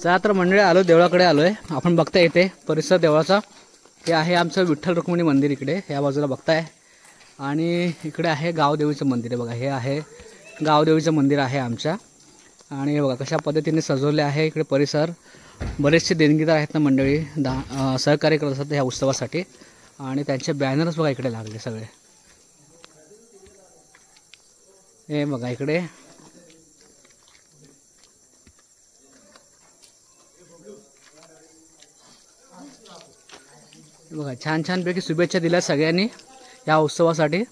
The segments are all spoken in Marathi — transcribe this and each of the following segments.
चला तर मंडळी आलो देवळाकडे आलोय. आपण बघताय इथे परिसर देवळाचा. हे आहे आमचं विठ्ठल रुक्मिणी मंदिर इकडे या बाजूला बघताय. आणि इकडे आहे गावदेवीचं मंदिर आहे बघा. हे आहे गावदेवीचं मंदिर आहे आमच्या. आणि बघा कशा पद्धतीने सजवले आहे इकडे परिसर. बरेचसे देणगीदार आहेत ना मंडळी सहकार्य करत असतात ह्या उत्सवासाठी. आणि त्यांचे बॅनर्स बघा इकडे लागले सगळे. हे बघा इकडे बघा छान छानपैकी शुभेच्छा दिल्या सगळ्यांनी या उत्सवासाठी.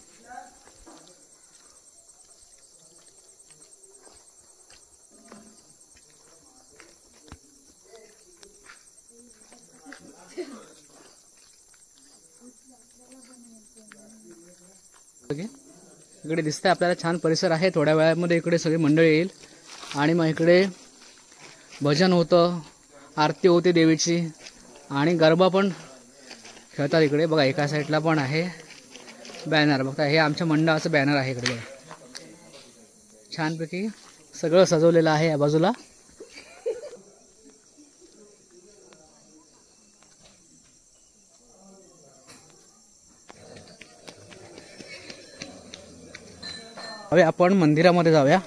इकडे दिसतंय आपल्याला छान परिसर आहे. थोड्या वेळामध्ये इकडे सगळी मंडळी येईल आणि मग इकडे भजन होतं, आरती होते देवीची आणि गरबा पण खेळतात इकडे. बघा एका साईडला पण आहे बॅनर. बघता हे आमच्या मंडळाचं बॅनर आहे इकडे. छानपैकी सगळं सजवलेलं आहे या बाजूला. हवे आपण मंदिरामध्ये जाऊया.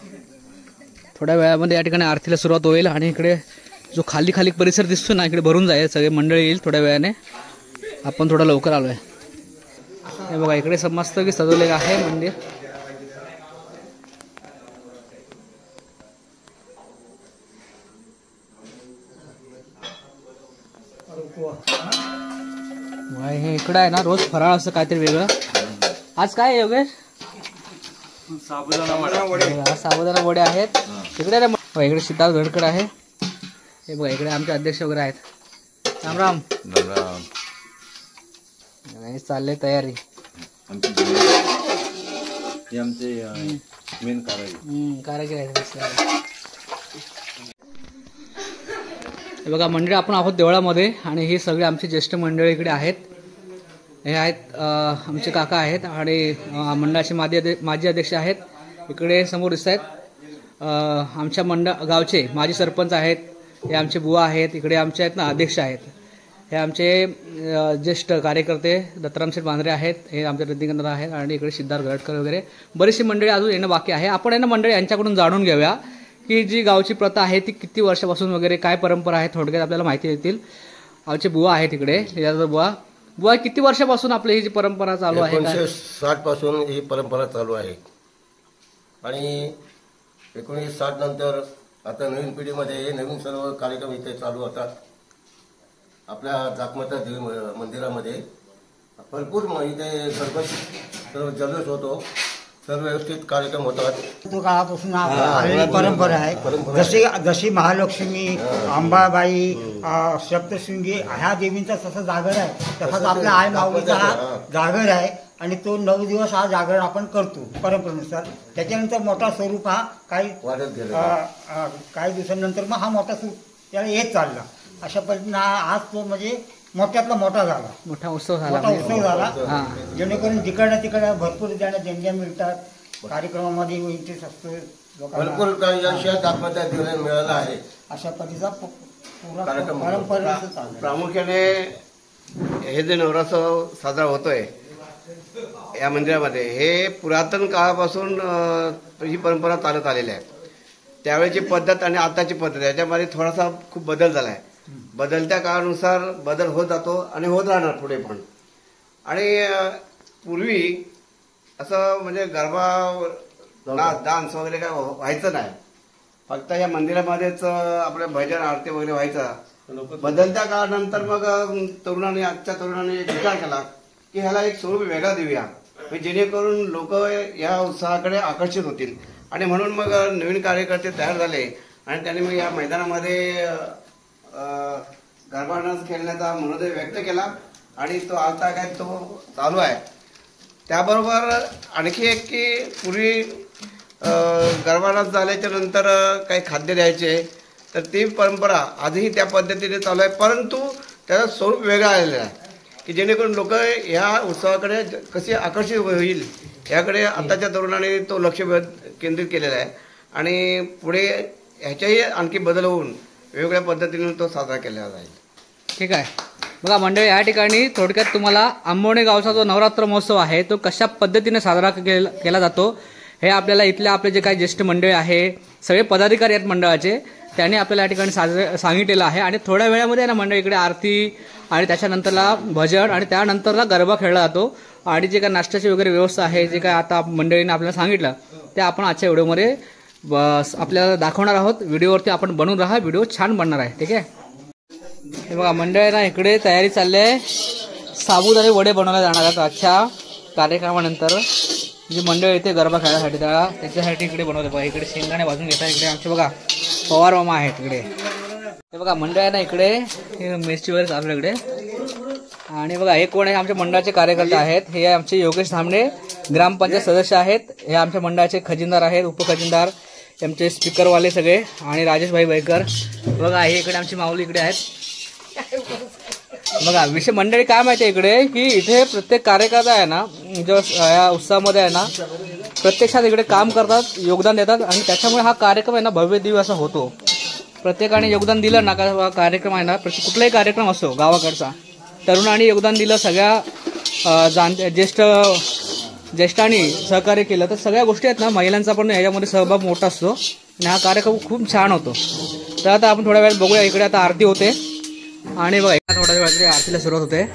थोड्या वेळामध्ये या ठिकाणी आरतीला सुरुवात होईल. आणि इकडे जो खाली खाली परिसर दिसतो ना इकडे भरून जाईल. सगळे मंडळी येईल थोड्या वेळाने. आपण थोडा लवकर आलोय. हे बघा इकडे समजतं की सजवलेलं आहे मंदिर. हे इकडं आहे ना रोज फराळ असं काहीतरी वेगळं. आज काय आहे योगेश? साबुदाणा वडे आहेत इकडे. इकडे सिद्धार्थ गडकड आहे. हे बघा इकडे आमचे अध्यक्ष वगैरे आहेत. राम राम. चालले तयारी. कारागीर आहेत. बघा मंडळी आपण आहोत देवळामध्ये. आणि ही सगळी आमची ज्येष्ठ मंडळी इकडे आहेत. हे आहेत आमचे काका आहेत आणि मंडळाचे माजी अध्यक्ष आहेत. इकडे समोर दिसत आहेत आमच्या गावचे माजी सरपंच आहेत. हे आमचे बुवा आहेत. इकडे आमचे आहेत ना अध्यक्ष आहेत. हे आमचे ज्येष्ठ कार्यकर्ते दत्तराम शेठ बांद्रे आहेत. हे आमचे रद्दीकंदर आहेत. आणि इकडे सिद्धार्थ गडकड वगैरे बरीचशी मंडळी अजून येणं बाकी आहे. आपण यांना मंडळी यांच्याकडून जाणून घेऊया की जी गावची प्रथा आहे ती किती वर्षापासून वगैरे काय परंपरा आहे थोडक्यात आपल्याला माहिती देतील. आमचे बुवा आहेत इकडे. बुवा किती वर्षापासून आपली ही जी परंपरा चालू आहे? 1960 पासून ही परंपरा चालू आहे. आणि 1960 नंतर आता नवीन पिढीमध्ये हे नवीन सर्व कार्यक्रम इथे चालू होतात. आपल्या जाकमाता देवी मंदिरामध्ये भरपूर इथे सर्व जल्लोष होतो. सर्व व्यवस्थित कार्यक्रम होतात. तो काळापासून आलेली परंपरा आहे. जशी महालक्ष्मी, अंबाबाई, सप्तशृंगी ह्या देवींचा जसा जागर आहे तसाच आपल्या आई माऊलीचा हा जागर आहे. आणि तो 9 दिवस हा जागर आपण करतो परंपरेनुसार. त्याच्यानंतर मोठा स्वरूप हा काही दिवसांनंतर मग हा मोठा स्वरूप त्याला येत चालला. अशा पद्धतीने आज तो म्हणजे मोठ्यातला मोठा झाला. मोठा उत्सव झाला. जेणेकरून तिकडल्या तिकडे भरपूर त्यांना देणग्या मिळतात. कार्यक्रमामध्ये इंटरेस्ट असतो. भरपूर मिळाला आहे. अशा पद्धतीचा परंपरा प्रामुख्याने हे जे नवरात्र साजरा होतोय या मंदिरामध्ये हे पुरातन काळापासून ही परंपरा चालत आलेली आहे. त्यावेळेची पद्धत आणि आताची पद्धत याच्यामध्ये थोडासा खूप बदल झाला आहे. बदलत्या काळानुसार बदल होत जातो आणि होत राहणार पुढे पण. आणि पूर्वी असं म्हणजे गरबा डान्स वगैरे काय व्हायचं नाही. फक्त या मंदिरामध्येच आपल्या भजन आरती वगैरे व्हायचा. बदलत्या काळानंतर मग तरुणांनी आजच्या तरुणांनी विचार केला की ह्याला एक स्वरूप वेगळा देऊया जेणेकरून लोक या उत्साहाकडे आकर्षित होतील. आणि म्हणून मग नवीन कार्यकर्ते तयार झाले आणि त्यांनी मग या मैदानामध्ये गरबा डान्स खेळण्याचा मनोदय व्यक्त केला. आणि तो आता काय तो चालू आहे. त्याबरोबर आणखी एक की पूर्वी गरबा डान्स झाल्याच्या नंतर काही खाद्य द्यायचे तर ती परंपरा आजही त्या पद्धतीने चालू आहे. परंतु त्याचं स्वरूप वेगळं आलेलं आहे की जेणेकरून लोक ह्या उत्सवाकडे कसे आकर्षित होईल याकडे आताच्या तरुणांनी तो लक्ष केंद्रित केलेला आहे. आणि पुढे ह्याच्याही आणखी बदल होऊन वेगवेगळ्या पद्धतीने तो साजरा केला जाईल. ठीक आहे. बघा मंडळी, या ठिकाणी थोडक्यात तुम्हाला आंबवणे गावचा जो नवरात्र महोत्सव आहे तो कशा पद्धतीने साजरा केला जातो हे आपल्याला इथले आपले जे काही ज्येष्ठ मंडळी आहे, सगळे पदाधिकारी आहेत मंडळाचे, त्यांनी आपल्याला या ठिकाणी सांगितलेलं आहे. आणि थोड्या वेळामध्ये ना मंडळी इकडे आरती आणि त्याच्यानंतरला भजन आणि त्यानंतरला गरबा खेळला जातो. आणि जे काय नाश्त्याची वगैरे व्यवस्था आहे, जे काय आता मंडळीने आपल्याला सांगितलं ते आपण आजच्या व्हिडिओमध्ये आपल्याला दाखवणार आहोत. व्हिडिओवरती आपण बनवून राहा, व्हिडिओ छान बनणार आहे. ठीक आहे. हे बघा मंडळींना इकडे तयारी चालली आहे. साबुदाणे वडे बनवले जाणार आहेत आजच्या कार्यक्रमानंतर. जी मंडळ येते गरबा खेळण्यासाठी त्याच्यासाठी इकडे बनवते. बघा इकडे शेंगदाणे भाजून घेतात. इकडे आमचे बघा पवार मामा आहेत इकडे. हे बघा मंडळांना इकडे मिरची वगैरे चालू इकडे. आणि बघा हे कोण आहे, आमच्या मंडळाचे कार्यकर्ते आहेत. हे आमचे योगेश धामणे ग्रामपंचायत सदस्य आहेत. हे आमच्या मंडळाचे खजिनदार आहेत, उपखजिनदार, आमचे स्पीकरवाले सगळे, आणि राजेश भाई बैकर. बघा हे इकडे आमची माऊली इकडे आहेत. बघा विषय मंडळी काय माहिती आहे इकडे, की इथे प्रत्येक कार्यकर्ता आहे ना, जो या उत्सवामध्ये आहे ना, प्रत्यक्षात इकडे काम करतात, योगदान देतात. आणि त्याच्यामुळे हा कार्यक्रम आहे ना भव्य दिव्य असा होतो. प्रत्येकाने योगदान दिलं ना का कार्यक्रम आहे ना, कुठलाही कार्यक्रम असो गावाकडचा, तरुणांनी योगदान दिलं, सगळ्या ज्येष्ठांनी सहकार्य केलं, तर सगळ्या गोष्टी आहेत ना, महिलांचा पण याच्यामध्ये सहभाग मोठा असतो आणि हा कार्यक्रम खूप छान होतो. तर आता आपण थोड्या वेळ बघूया. इकडे आता आरती होते आणि बघा थोड्या वेळात आरतीला सुरुवात होते.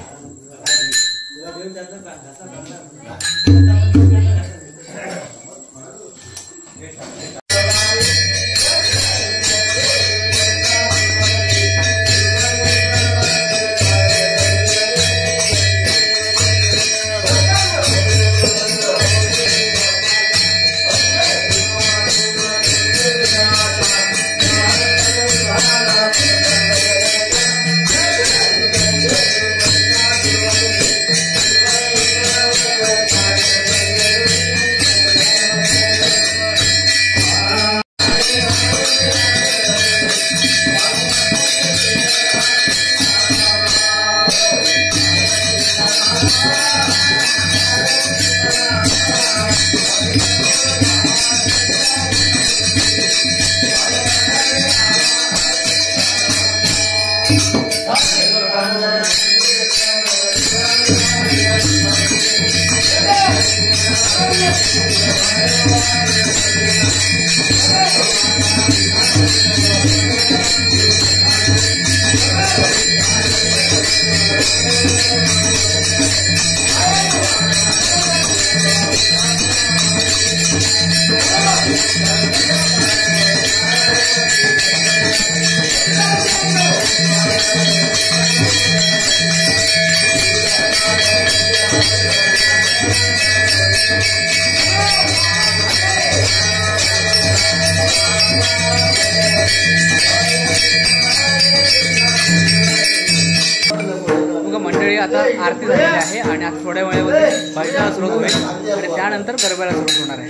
मंडळी आता आरती झालेली आहे आणि आता थोड्या वेळामध्ये भजनाला सुरुवात होईल आणि त्यानंतर गरब्याला सुरुवात होणार आहे.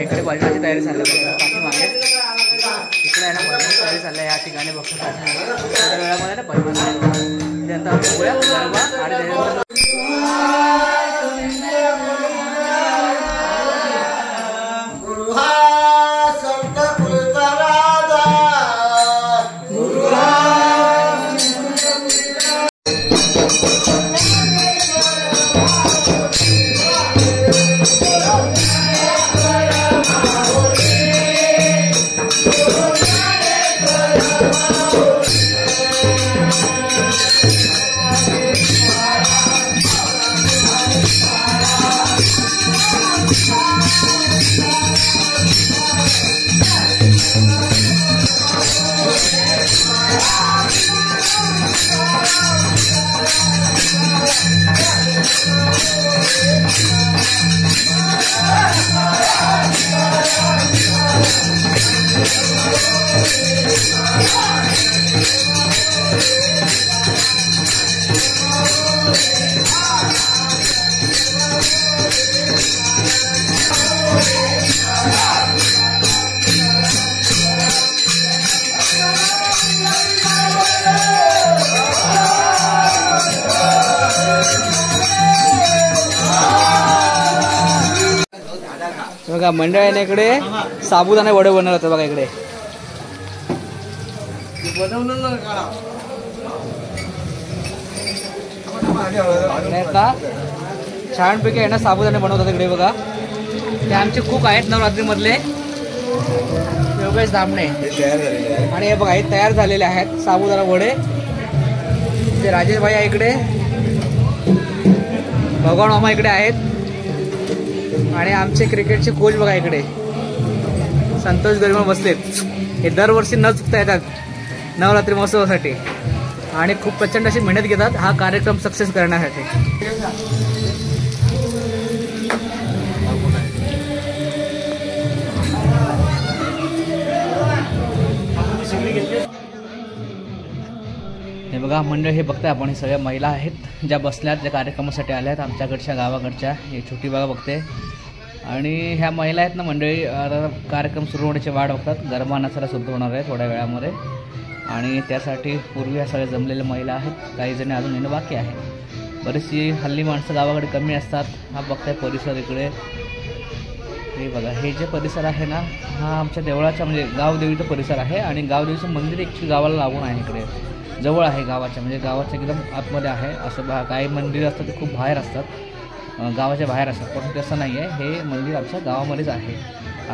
इकडे भजनाची तयारी चालली आहे. पाठीमागे इकडे आहे ना भजनाची तयारी चालली आहे. या ठिकाणी बघता थोड्या वेळामध्ये ना भजन त्यानंतर आपण बघूया गरबा आणि त्यानंतर बघा मंडळाने इकडे साबुदाणे वडे बनवले होते. बघा इकडे आणि आता छानपैकी आहे ना साबुदाणे बनवतात इकडे बघा. ते आमचे कुक आहेत नवरात्रीमधले योगेश धामणे. आणि हे बघा हे तयार झालेले आहेत साबुदाणा वडे. ते राजेश भाई इकडे, भगवान मामा इकडे आहेत आणि आमचे क्रिकेटचे कोच बघा इकडे संतोष गरिमा बसलेत. हे दरवर्षी न चुकता येतात नवरात्री महोत्सवासाठी आणि खूप प्रचंड अशी मेहनत घेतात हा कार्यक्रम सक्सेस करण्यासाठी. हे बघा मंडळ हे बघताय आपण, हे सगळ्या महिला आहेत ज्या बसल्यात, ज्या कार्यक्रमासाठी आल्या आहेत आमच्याकडच्या गावाकडच्या. हे छोटी बघा बघते. आणि ह्या महिला आहेत ना मंडळी कार्यक्रम सुरू होण्याची वाट बघतात. गरबा नाचायला सुरू होणार आहे थोड्या वेळामध्ये आणि त्यासाठी पूर्वी ह्या सगळ्या जमलेल्या महिला आहेत. काही जणी अजून येणं बाकी आहे. बरीचशी हल्ली माणसं गावाकडे कमी असतात. हा बघताय परिसर इकडे. हे बघा हे जे परिसर आहे ना हा आमच्या देवळाचा म्हणजे गावदेवीचा परिसर आहे आणि गावदेवीचं मंदिर ॲक्च्युली गावाला लागून आहे. इकडे जवळ आहे गावाच्या, म्हणजे गावाच्या एकदम आतमध्ये आहे. असं काही मंदिरं असतात ते खूप बाहेर असतात, गावाच्या बाहेर असतात, पण तसं नाही आहे. हे मंदिर आमच्या गावामध्येच आहे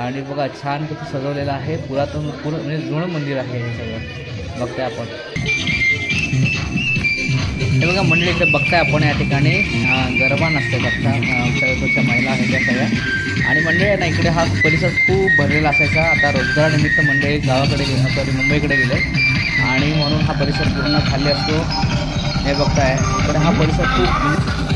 आणि बघा छानपैकी सजवलेलं आहे. पुरातन म्हणजे जुनं मंदिर आहे हे सगळं बघताय आपण. हे बघा मंडळी इकडे बघताय आपण, या ठिकाणी गरबा नसते बघता आमच्या महिला आहेत त्या सगळ्या. आणि मंडळी आहे ना इकडे हा परिसर खूप भरलेला असायचा. आता रोजगारानिमित्त मंडळी गावाकडे सॉरी मुंबईकडे गेले आणि म्हणून हा परिसर पूर्ण खाली असतो. हे बघताय इकडे हा परिसर खूप